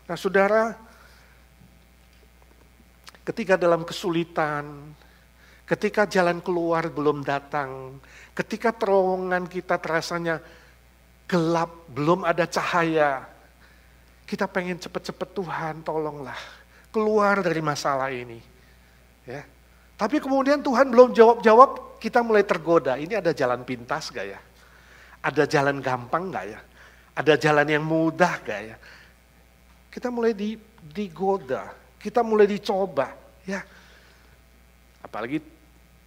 Nah saudara, ketika dalam kesulitan, ketika jalan keluar belum datang, ketika terowongan kita terasanya gelap, belum ada cahaya, kita pengen cepet-cepet Tuhan tolonglah keluar dari masalah ini. Ya. Tapi kemudian Tuhan belum jawab-jawab, kita mulai tergoda. Ini ada jalan pintas gak ya? Ada jalan gampang gak ya? Ada jalan yang mudah gak ya? Kita mulai digoda, kita mulai dicoba. Ya. Apalagi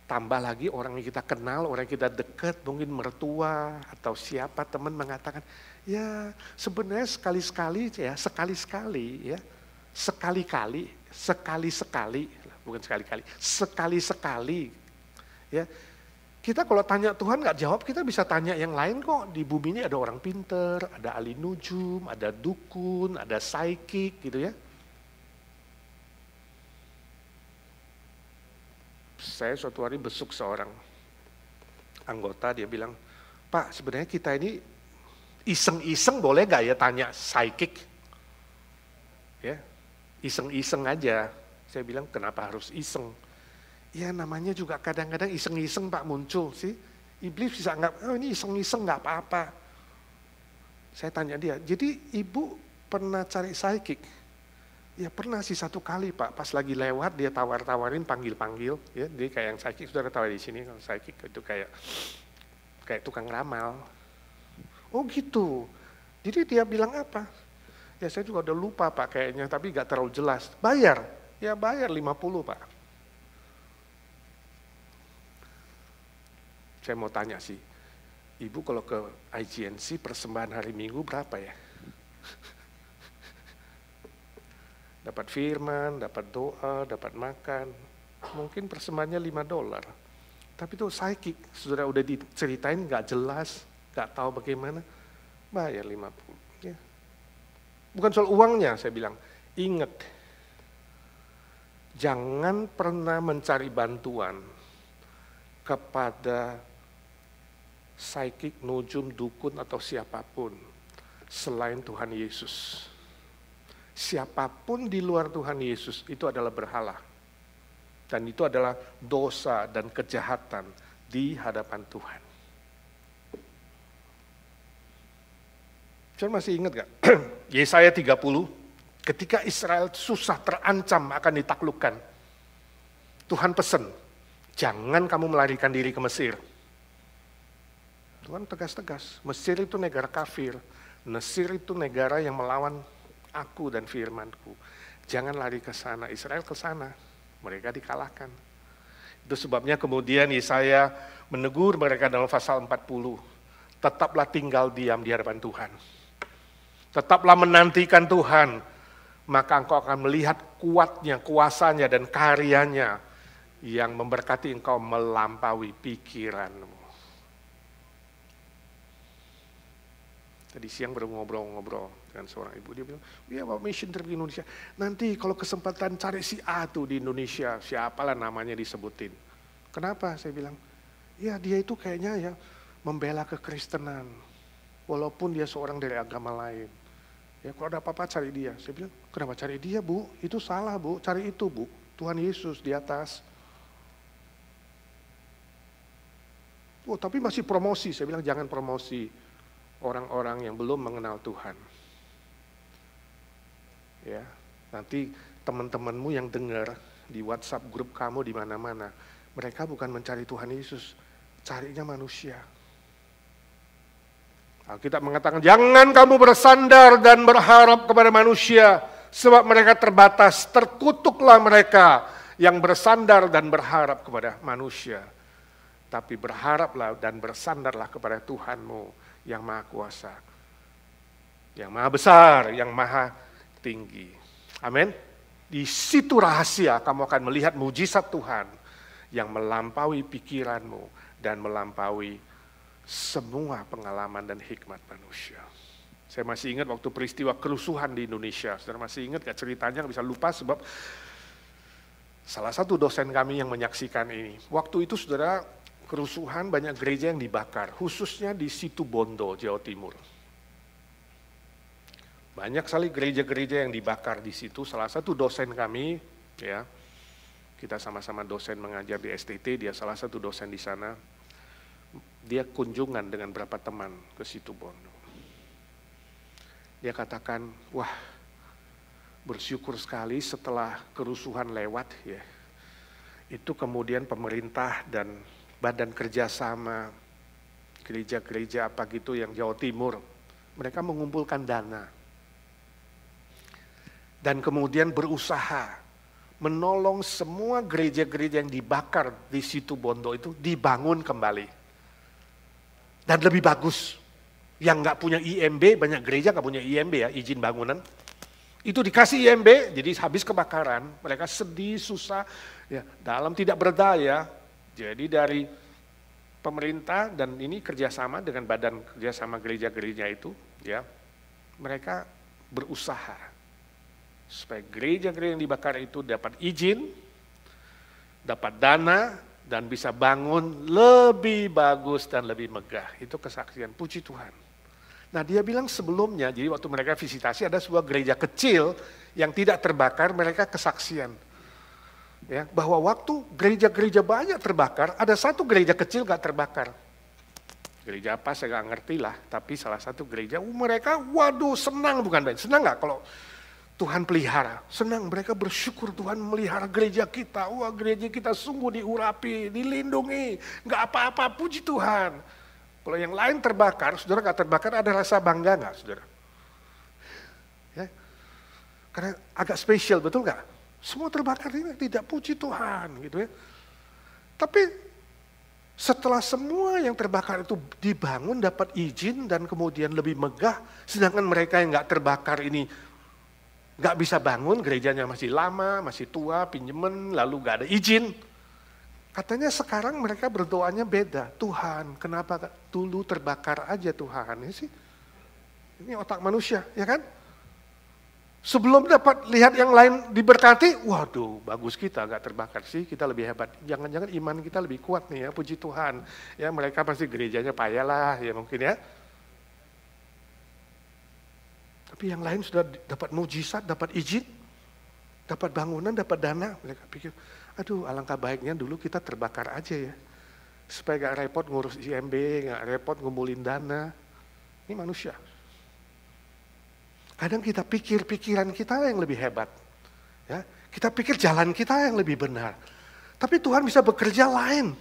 tambah lagi orang yang kita kenal, orang yang kita dekat, mungkin mertua atau siapa teman mengatakan, ya sebenarnya sekali-sekali ya, sekali-sekali ya, sekali-kali, sekali-sekali, bukan sekali-kali, sekali-sekali ya. Kita kalau tanya Tuhan nggak jawab, kita bisa tanya yang lain kok. Di bumi ini ada orang pinter, ada ahli nujum, ada dukun, ada psychic gitu ya. Saya suatu hari besuk seorang anggota, dia bilang, Pak, sebenarnya kita ini iseng-iseng boleh gak ya tanya psychic? Ya, iseng-iseng aja. Saya bilang, kenapa harus iseng? Ya namanya juga kadang-kadang iseng-iseng Pak muncul sih. Iblis bisa anggap, oh ini iseng-iseng gak apa-apa. Saya tanya dia, jadi ibu pernah cari psychic? Ya pernah sih satu kali Pak, pas lagi lewat dia tawar-tawarin, panggil-panggil, ya dia kayak yang psychic, saudara tahu di sini kalau psychic itu kayak tukang ramal. Oh gitu. Jadi dia bilang apa? Ya saya juga udah lupa Pak kayaknya, tapi gak terlalu jelas. Bayar? Ya bayar 50 Pak. Saya mau tanya sih, Ibu kalau ke IGNC persembahan hari Minggu berapa ya? Dapat firman, dapat doa, dapat makan. Mungkin persembahannya $5. Tapi itu psychic, sudah udah diceritain gak jelas, gak tahu bagaimana, bayar 50. Ya. Bukan soal uangnya, saya bilang. Ingat, jangan pernah mencari bantuan kepada psychic, nujum, dukun, atau siapapun selain Tuhan Yesus. Siapapun di luar Tuhan Yesus itu adalah berhala. Dan itu adalah dosa dan kejahatan di hadapan Tuhan. Saya masih ingat gak? Yesaya 30, ketika Israel susah terancam akan ditaklukkan. Tuhan pesen, jangan kamu melarikan diri ke Mesir. Tuhan tegas-tegas, Mesir itu negara kafir. Mesir itu negara yang melawan aku dan firmanku. Jangan lari ke sana, Israel ke sana. Mereka dikalahkan. Itu sebabnya kemudian Yesaya menegur mereka dalam pasal 40. Tetaplah tinggal diam di hadapan Tuhan. Tetaplah menantikan Tuhan. Maka engkau akan melihat kuatnya, kuasanya dan karyanya yang memberkati engkau melampaui pikiranmu. Tadi siang baru ngobrol-ngobrol dengan seorang ibu, dia bilang, iya Pak mission trip di Indonesia, nanti kalau kesempatan cari si A tuh di Indonesia, siapalah namanya disebutin. Kenapa? Saya bilang, ya dia itu kayaknya ya membela kekristenan, walaupun dia seorang dari agama lain. Ya kalau ada apa-apa cari dia. Saya bilang, kenapa cari dia Bu? Itu salah Bu, cari itu Bu, Tuhan Yesus di atas. Oh tapi masih promosi, saya bilang jangan promosi orang-orang yang belum mengenal Tuhan. Ya, nanti teman-temanmu yang dengar di WhatsApp grup kamu di mana-mana, mereka bukan mencari Tuhan Yesus, carinya manusia. Alkitab mengatakan, jangan kamu bersandar dan berharap kepada manusia, sebab mereka terbatas, terkutuklah mereka yang bersandar dan berharap kepada manusia. Tapi berharaplah dan bersandarlah kepada Tuhanmu, yang maha kuasa, yang maha besar, yang maha tinggi. Amin. Di situ rahasia kamu akan melihat mujizat Tuhan yang melampaui pikiranmu dan melampaui semua pengalaman dan hikmat manusia. Saya masih ingat waktu peristiwa kerusuhan di Indonesia. Saudara masih ingat gak ceritanya? Gak bisa lupa sebab salah satu dosen kami yang menyaksikan ini. Waktu itu saudara, kerusuhan banyak gereja yang dibakar, khususnya di Situbondo, Jawa Timur. Banyak sekali gereja-gereja yang dibakar di situ. Salah satu dosen kami, ya, kita sama-sama dosen mengajar di STT, dia salah satu dosen di sana. Dia kunjungan dengan beberapa teman ke Situbondo. Dia katakan, wah, bersyukur sekali setelah kerusuhan lewat, ya, itu kemudian pemerintah dan badan kerjasama gereja-gereja apa gitu yang Jawa Timur, mereka mengumpulkan dana dan kemudian berusaha menolong semua gereja-gereja yang dibakar di Situbondo itu dibangun kembali dan lebih bagus. Yang nggak punya IMB, banyak gereja nggak punya IMB ya, izin bangunan, itu dikasih IMB, jadi habis kebakaran mereka sedih, susah, ya dalam tidak berdaya. Jadi dari pemerintah dan ini kerjasama dengan badan kerjasama gereja-gereja itu, ya mereka berusaha supaya gereja-gereja yang dibakar itu dapat izin dapat dana, dan bisa bangun lebih bagus dan lebih megah. Itu kesaksian, puji Tuhan. Nah dia bilang sebelumnya, jadi waktu mereka visitasi ada sebuah gereja kecil yang tidak terbakar, mereka kesaksian. Ya, bahwa waktu gereja-gereja banyak terbakar, ada satu gereja kecil gak terbakar. Gereja apa saya gak ngerti lah, tapi salah satu gereja, mereka waduh senang, bukan main. Senang gak kalau Tuhan pelihara? Senang, mereka bersyukur Tuhan melihara gereja kita. Wah gereja kita sungguh diurapi, dilindungi, gak apa-apa, puji Tuhan. Kalau yang lain terbakar, saudara gak terbakar, ada rasa bangga gak saudara? Ya. Karena agak spesial, betul gak? Semua terbakar ini tidak, puji Tuhan gitu ya. Tapi setelah semua yang terbakar itu dibangun, dapat izin dan kemudian lebih megah, sedangkan mereka yang nggak terbakar ini nggak bisa bangun, gerejanya masih lama, masih tua, pinjemen, lalu nggak ada izin. Katanya sekarang mereka berdoanya beda. Tuhan, kenapa dulu terbakar aja Tuhan? Ya sih, ini otak manusia, ya kan? Sebelum dapat lihat yang lain diberkati, waduh bagus kita gak terbakar sih, kita lebih hebat. Jangan-jangan iman kita lebih kuat nih ya, puji Tuhan. Ya mereka pasti gerejanya payah lah ya mungkin ya. Tapi yang lain sudah dapat mujizat, dapat izin, dapat bangunan, dapat dana. Mereka pikir, aduh alangkah baiknya dulu kita terbakar aja ya. Supaya gak repot ngurus IMB, gak repot ngumpulin dana. Ini manusia. Kadang kita pikir pikiran kita yang lebih hebat. Ya, kita pikir jalan kita yang lebih benar. Tapi Tuhan bisa bekerja lain.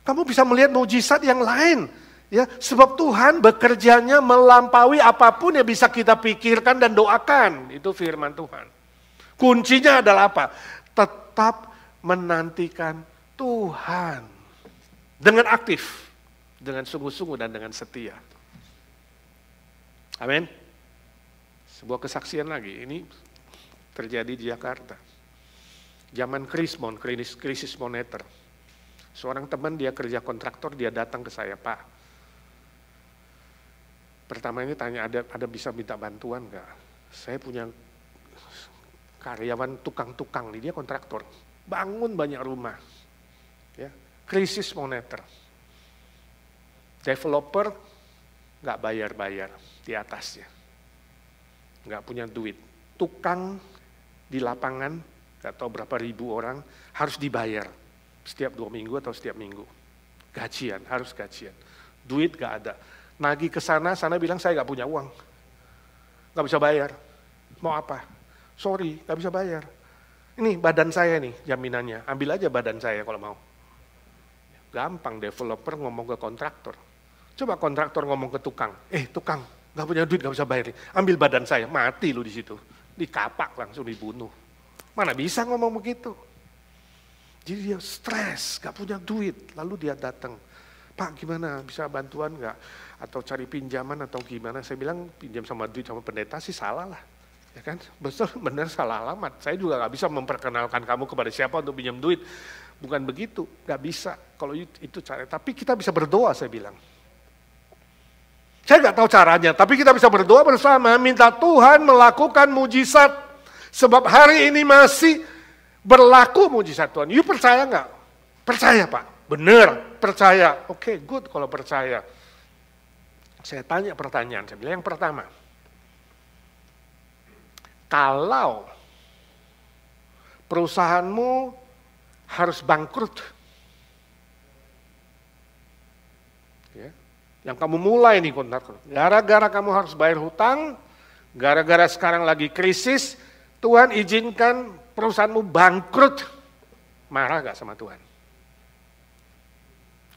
Kamu bisa melihat mujizat yang lain. Ya, sebab Tuhan bekerjanya melampaui apapun yang bisa kita pikirkan dan doakan. Itu firman Tuhan. Kuncinya adalah apa? Tetap menantikan Tuhan. Dengan aktif. Dengan sungguh-sungguh dan dengan setia. Amin. Sebuah kesaksian lagi, ini terjadi di Jakarta. Zaman krismon, krisis moneter. Seorang teman dia kerja kontraktor, dia datang ke saya, Pak. Pertama ini tanya, ada bisa minta bantuan nggak? Saya punya karyawan tukang-tukang nih, dia kontraktor. Bangun banyak rumah. Ya, krisis moneter. Developer nggak bayar-bayar di atasnya. Nggak punya duit, tukang di lapangan, nggak tahu berapa ribu orang, harus dibayar setiap 2 minggu atau setiap minggu. Gajian, harus gajian. Duit nggak ada. Nagih ke sana bilang saya nggak punya uang. Nggak bisa bayar. Mau apa? Sorry, nggak bisa bayar. Ini badan saya nih jaminannya, ambil aja badan saya kalau mau. Gampang developer ngomong ke kontraktor. Coba kontraktor ngomong ke tukang, tukang, nggak punya duit, nggak bisa bayar, ambil badan saya, mati lu di situ, dikapak langsung dibunuh. Mana bisa ngomong begitu? Jadi dia stres, nggak punya duit, lalu dia datang, Pak gimana, bisa bantuan nggak? Atau cari pinjaman atau gimana? Saya bilang pinjam sama duit sama pendeta sih salah lah, ya kan? Benar salah alamat. Saya juga nggak bisa memperkenalkan kamu kepada siapa untuk pinjam duit, bukan begitu, nggak bisa. Kalau itu cara, tapi kita bisa berdoa, saya bilang. Saya nggak tahu caranya, tapi kita bisa berdoa bersama, minta Tuhan melakukan mujizat. Sebab hari ini masih berlaku mujizat Tuhan. You percaya nggak? Percaya Pak, benar, percaya. Oke, good kalau percaya. Saya tanya pertanyaan, saya bilang yang pertama. Kalau perusahaanmu harus bangkrut, ya, yang kamu mulai nih kontrak, gara-gara kamu harus bayar hutang, gara-gara sekarang lagi krisis, Tuhan izinkan perusahaanmu bangkrut, marah gak sama Tuhan?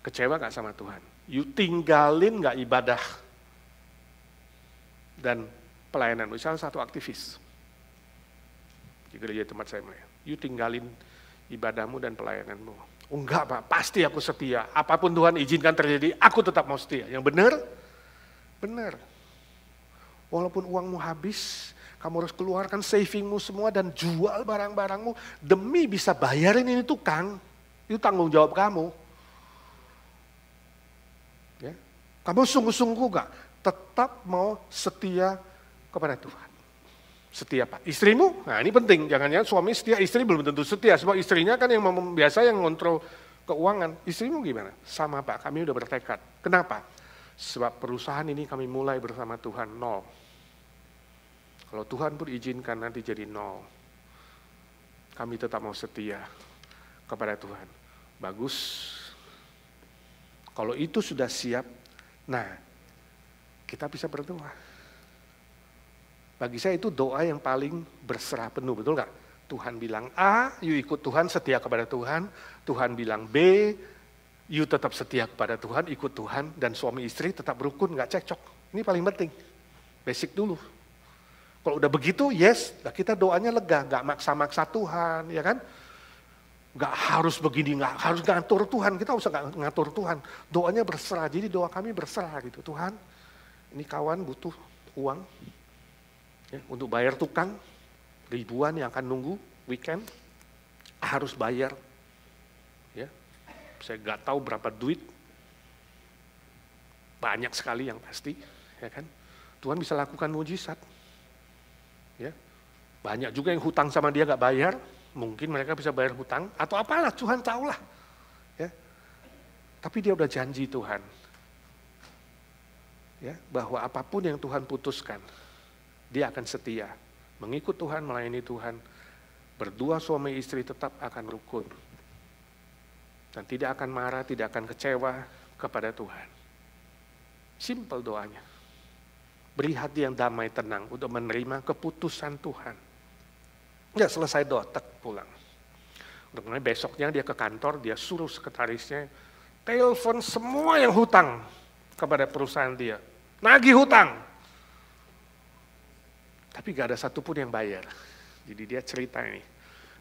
Kecewa gak sama Tuhan? You tinggalin gak ibadah dan pelayanan? Misalnya satu aktivis di gereja tempat saya mulai, you tinggalin ibadahmu dan pelayananmu. Oh enggak Pak, pasti aku setia. Apapun Tuhan izinkan terjadi, aku tetap mau setia. Yang benar? Benar. Walaupun uangmu habis, kamu harus keluarkan savingmu semua dan jual barang-barangmu demi bisa bayarin ini tukang. Itu tanggung jawab kamu. Ya. Kamu sungguh-sungguh enggak? Tetap mau setia kepada Tuhan. Setia Pak. Istrimu, nah ini penting, jangan-jangan suami setia, istri belum tentu setia, sebab istrinya kan yang biasa yang ngontrol keuangan. Istrimu gimana? Sama Pak, kami udah bertekad. Kenapa? Sebab perusahaan ini kami mulai bersama Tuhan, 0. Kalau Tuhan pun izinkan nanti jadi 0. Kami tetap mau setia kepada Tuhan. Bagus. Kalau itu sudah siap, nah kita bisa berdoa. Bagi saya itu doa yang paling berserah penuh, betul nggak? Tuhan bilang A, you ikut Tuhan, setia kepada Tuhan. Tuhan bilang B, you tetap setia kepada Tuhan, ikut Tuhan. Dan suami istri tetap rukun, nggak cekcok. Ini paling penting, basic dulu. Kalau udah begitu, yes, nah kita doanya lega, nggak maksa-maksa Tuhan, ya kan? Nggak harus begini, nggak harus ngatur Tuhan, kita usah nggak ngatur Tuhan. Doanya berserah, jadi doa kami berserah gitu. Tuhan, ini kawan butuh uang, ya, untuk bayar tukang, ribuan yang akan nunggu weekend, harus bayar. Ya, saya nggak tahu berapa duit, banyak sekali yang pasti, ya kan? Tuhan bisa lakukan mujizat. Ya, banyak juga yang hutang sama dia nggak bayar, mungkin mereka bisa bayar hutang atau apalah, Tuhan tahulah. Ya, tapi dia udah janji Tuhan, ya, bahwa apapun yang Tuhan putuskan, dia akan setia, mengikut Tuhan, melayani Tuhan. Berdua suami istri tetap akan rukun. Dan tidak akan marah, tidak akan kecewa kepada Tuhan. Simple doanya. Beri hati yang damai, tenang, untuk menerima keputusan Tuhan. Ya selesai doa, tek pulang. Kemudian besoknya dia ke kantor, dia suruh sekretarisnya, telepon semua yang hutang kepada perusahaan dia. Nagih hutang. Tapi gak ada satupun yang bayar. Jadi dia cerita ini,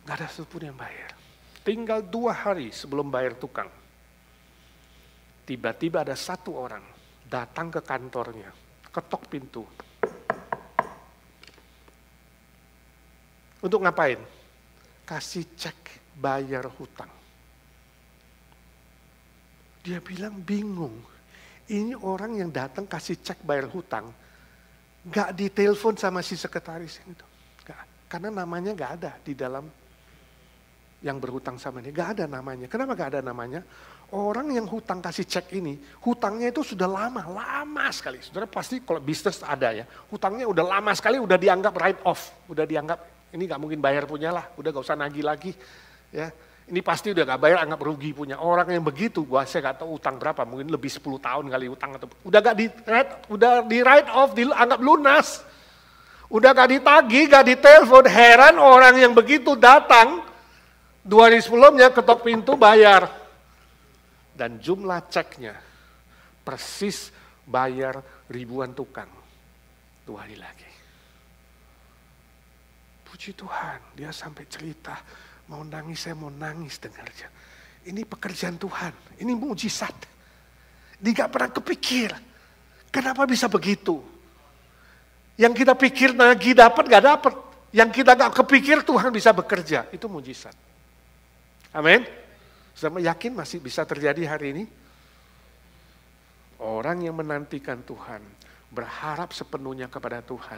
gak ada satupun yang bayar. Tinggal 2 hari sebelum bayar tukang. Tiba-tiba ada satu orang datang ke kantornya, ketok pintu. Untuk ngapain? Kasih cek bayar hutang. Dia bilang bingung. Ini orang yang datang kasih cek bayar hutang, gak ditelepon sama si sekretaris itu. Gak, karena namanya gak ada di dalam yang berhutang sama dia. Gak ada namanya. Kenapa gak ada namanya? Orang yang hutang kasih cek ini, hutangnya itu sudah lama sekali. Saudara pasti kalau bisnis ada ya, hutangnya udah lama sekali, udah dianggap write off, udah dianggap ini gak mungkin bayar punya lah, udah gak usah nagih lagi. Ya, ini pasti udah gak bayar, anggap rugi punya. Orang yang begitu, saya gak tahu utang berapa, mungkin lebih 10 tahun kali utang atau udah gak di write off, dianggap lunas. Udah gak ditagih, gak ditelepon. Heran orang yang begitu datang 2 hari sebelumnya ketok pintu bayar. Dan jumlah ceknya persis bayar ribuan tukang 2 hari lagi. Puji Tuhan, dia sampai cerita, mau nangis, saya mau nangis dengarnya. Ini pekerjaan Tuhan, ini mujizat. Dia gak pernah kepikir, kenapa bisa begitu? Yang kita pikir nagih dapat gak dapat, yang kita gak kepikir Tuhan bisa bekerja, itu mujizat. Amin. Sama yakin masih bisa terjadi hari ini? Orang yang menantikan Tuhan, berharap sepenuhnya kepada Tuhan,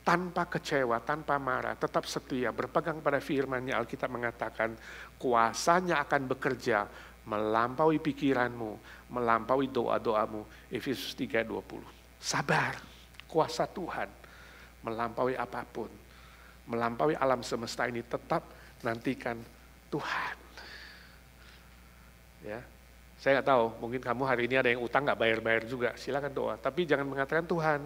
tanpa kecewa, tanpa marah, tetap setia, berpegang pada firman-Nya. Alkitab mengatakan, kuasanya akan bekerja melampaui pikiranmu, melampaui doa-doamu. Efesus 3:20. Sabar, kuasa Tuhan melampaui apapun, melampaui alam semesta ini, tetap nantikan Tuhan. Ya, saya nggak tahu, mungkin kamu hari ini ada yang utang nggak bayar-bayar juga, silakan doa. Tapi jangan mengatakan Tuhan,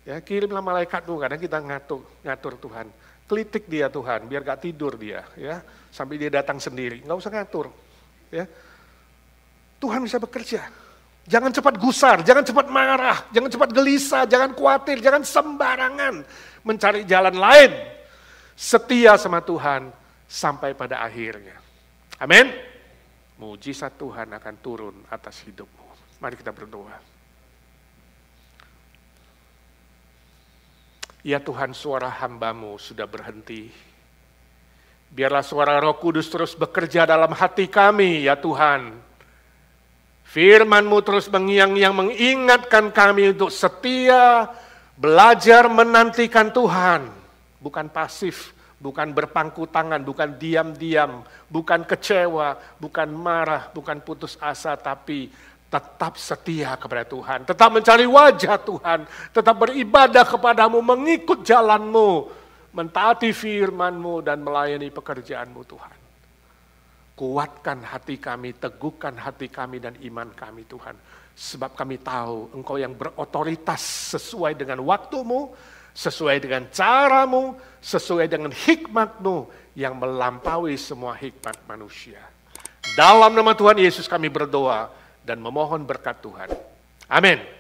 ya kirimlah malaikat tuh, kadang kita ngatur Tuhan, kelitik dia Tuhan, biar gak tidur dia, ya sampai dia datang sendiri, nggak usah ngatur. Ya, Tuhan bisa bekerja. Jangan cepat gusar, jangan cepat marah, jangan cepat gelisah, jangan khawatir, jangan sembarangan mencari jalan lain. Setia sama Tuhan sampai pada akhirnya. Amin. Mujizat Tuhan akan turun atas hidupmu. Mari kita berdoa. Ya Tuhan, suara hamba-Mu sudah berhenti. Biarlah suara Roh Kudus terus bekerja dalam hati kami, ya Tuhan. Firman-Mu terus mengiang-iang mengingatkan kami untuk setia, belajar menantikan Tuhan. bukan pasif, bukan berpangku tangan, bukan diam-diam, bukan kecewa, bukan marah, bukan putus asa, tapi tetap setia kepada Tuhan, tetap mencari wajah Tuhan, tetap beribadah kepadamu, mengikut jalanmu, mentaati firman-Mu dan melayani pekerjaan-Mu Tuhan. Kuatkan hati kami, teguhkan hati kami dan iman kami Tuhan. Sebab kami tahu Engkau yang berotoritas sesuai dengan waktu-Mu, sesuai dengan cara-Mu, sesuai dengan hikmat-Mu yang melampaui semua hikmat manusia. Dalam nama Tuhan Yesus kami berdoa dan memohon berkat Tuhan. Amin.